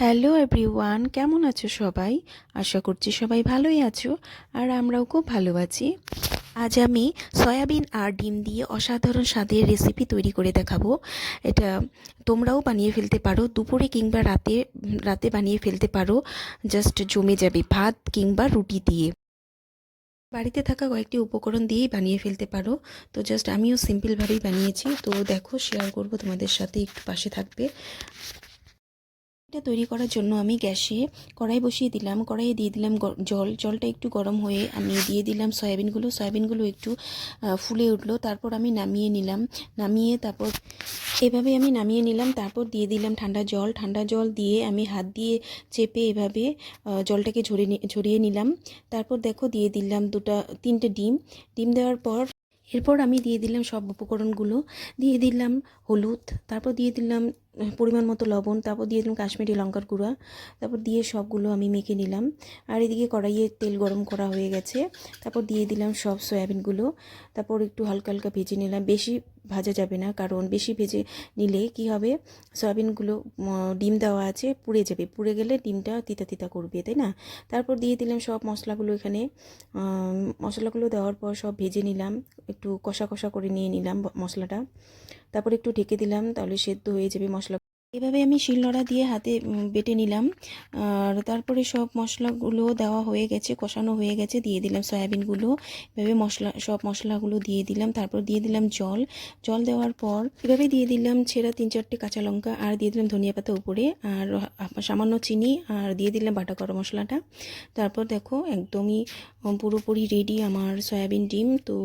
Hello everyone, কেমন আছো সবাই? আশা করছি সবাই ভালোই আছো। আর আমরাও খুব ভালো আছি। আজ আমি সয়াবিন আর ডিম দিয়ে অসাধারণ স্বাদের রেসিপি তৈরি করে দেখাবো। এটা তোমরাও বানিয়ে ফেলতে পারো, দুপুরে কিংবা রাতে রাতে বানিয়ে ফেলতে পারো। জাস্ট জমে যাবে ভাত কিংবা রুটি দিয়ে। বাড়িতে থাকা কয়েকটি উপকরণ দিয়েই বানিয়ে ফেলতে পারো। তো জাস্ট আমিও সিম্পলভাবেই বানিয়েছি, তো দেখো শেয়ার করব তোমাদের সাথে, একটু পাশে থাকবে। এটা তৈরি করার জন্য আমি গ্যাসে কড়াই বসিয়ে দিলাম। কড়াইয়ে দিয়ে দিলাম জলটা একটু গরম হয়ে আমি দিয়ে দিলাম সয়াবিনগুলো একটু ফুলে উঠলো। তারপর আমি নামিয়ে নিলাম। তারপর এভাবে আমি নামিয়ে নিলাম। তারপর দিয়ে দিলাম ঠান্ডা জল দিয়ে আমি হাত দিয়ে চেপে এভাবে জলটাকে ঝরিয়ে নিলাম। তারপর দেখো দিয়ে দিলাম তিনটে ডিম দেওয়ার পর এরপর আমি দিয়ে দিলাম সব উপকরণগুলো। দিয়ে দিলাম হলুদ, তারপর দিয়ে দিলাম পরিমাণ মতো লবণ, তারপর দিয়ে দিলাম কাশ্মীরি লঙ্কার গুঁড়া। তারপর দিয়ে সবগুলো আমি মেখে নিলাম। আর এদিকে কড়াইয়ে তেল গরম করা হয়ে গেছে। তারপর দিয়ে দিলাম সব সয়াবিনগুলো। তারপর একটু হালকা হালকা ভেজে নিলাম, বেশি ভাজা যাবে না, কারণ বেশি ভেজে নিলে কি হবে, সয়াবিনগুলো ডিম দেওয়া আছে পুড়ে যাবে, পুড়ে গেলে ডিমটা তিতা তিতা করবে, তাই না? তারপর দিয়ে দিলাম সব মশলাগুলো এখানে। মশলাগুলো দেওয়ার পর সব ভেজে নিলাম, একটু কষা কষা করে নিয়ে নিলাম মশলাটা। তারপর একটু ঢেকে দিলাম, তাহলে সেদ্ধ হয়ে যাবে মশলা। এভাবে আমি শিলনোড়া দিয়ে হাতে বেটে নিলাম। আর তারপরে সব মশলাগুলো দেওয়া হয়ে গেছে, কষানো হয়ে গেছে। দিয়ে দিলাম সয়াবিনগুলো, এভাবে সব মশলাগুলো দিয়ে দিলাম। তারপর দিয়ে দিলাম জল দেওয়ার পর এভাবে দিয়ে দিলাম ছেঁড়া 3-4টে কাঁচা লঙ্কা, আর দিয়ে দিলাম ধনিয়া পাতা উপরে, আর সামান্য চিনি, আর দিয়ে দিলাম বাটা গরম মশলাটা। তারপর দেখো একদমই পুরোপুরি রেডি আমার সয়াবিন ডিম। তো